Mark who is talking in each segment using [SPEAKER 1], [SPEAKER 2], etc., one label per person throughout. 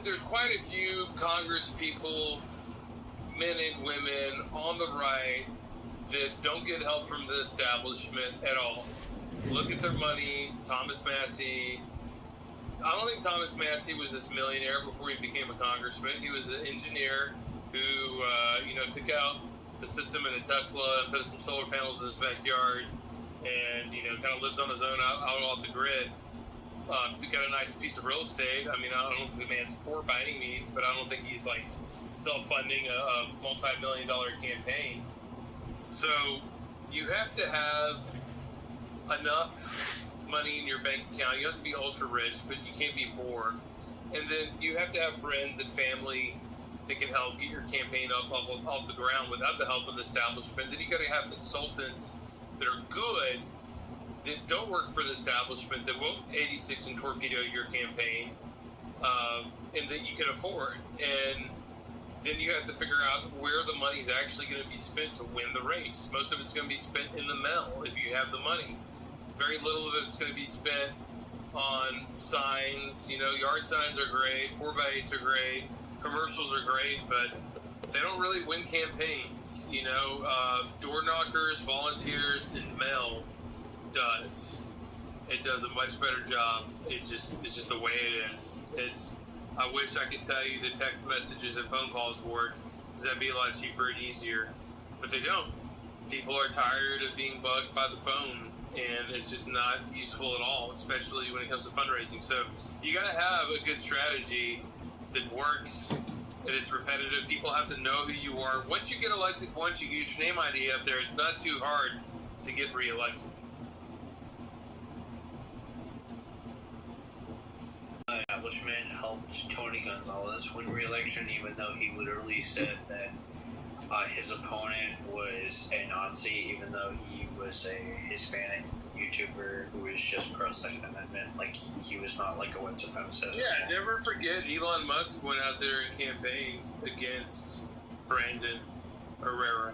[SPEAKER 1] there's quite a few Congress people, men and women on the right that don't get help from the establishment at all. Look at their money. Thomas Massey. I don't think Thomas Massey was this millionaire before he became a congressman. He was an engineer who, took out the system in a Tesla and put some solar panels in his backyard, and kind of lives on his own out off the grid. He got a nice piece of real estate. I mean, I don't think the man's poor by any means, but I don't think he's like self-funding a multi-million-dollar campaign. So you have to have enough money in your bank account. You have to be ultra rich, but you can't be poor. And then you have to have friends and family that can help get your campaign off the ground without the help of the establishment. Then you got to have consultants that are good, that don't work for the establishment, that won't 86 and torpedo your campaign, and that you can afford. And then you have to figure out where the money's actually going to be spent to win the race. Most of it's going to be spent in the mail if you have the money. Very little of it's going to be spent on signs. Yard signs are great, 4x8s are great, commercials are great, but they don't really win campaigns. Door knockers, volunteers, and mail does. It does a much better job. It's just the way it is. I wish I could tell you the text messages and phone calls work, because that'd be a lot cheaper and easier, but they don't. People are tired of being bugged by the phone, and it's just not useful at all, especially when it comes to fundraising. So you got to have a good strategy that works, and it's repetitive. People have to know who you are. Once you get elected, once you use your name ID up there, it's not too hard to get reelected.
[SPEAKER 2] Establishment helped Tony Gonzalez win re-election, even though he literally said that his opponent was a Nazi, even though he was a Hispanic YouTuber who was just pro-Second Amendment. Like, he was not like a white supremacist.
[SPEAKER 1] Yeah, never forget Elon Musk went out there and campaigned against Brandon Herrera.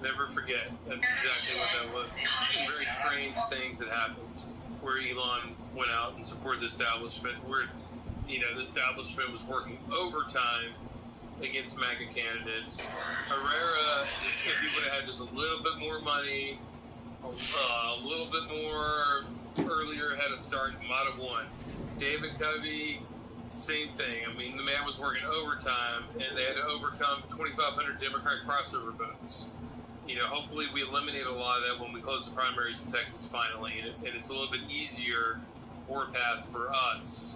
[SPEAKER 1] Never forget. That's exactly what that was. Some very strange things that happened where Elon went out and supported the establishment, where, the establishment was working overtime against MAGA candidates. Herrera, if he would have had just a little bit more money, a little bit more earlier head of start, might have won. David Covey, same thing. I mean, the man was working overtime, and they had to overcome 2,500 Democrat crossover votes. Hopefully we eliminate a lot of that when we close the primaries in Texas finally, and it's a little bit easier warpath for us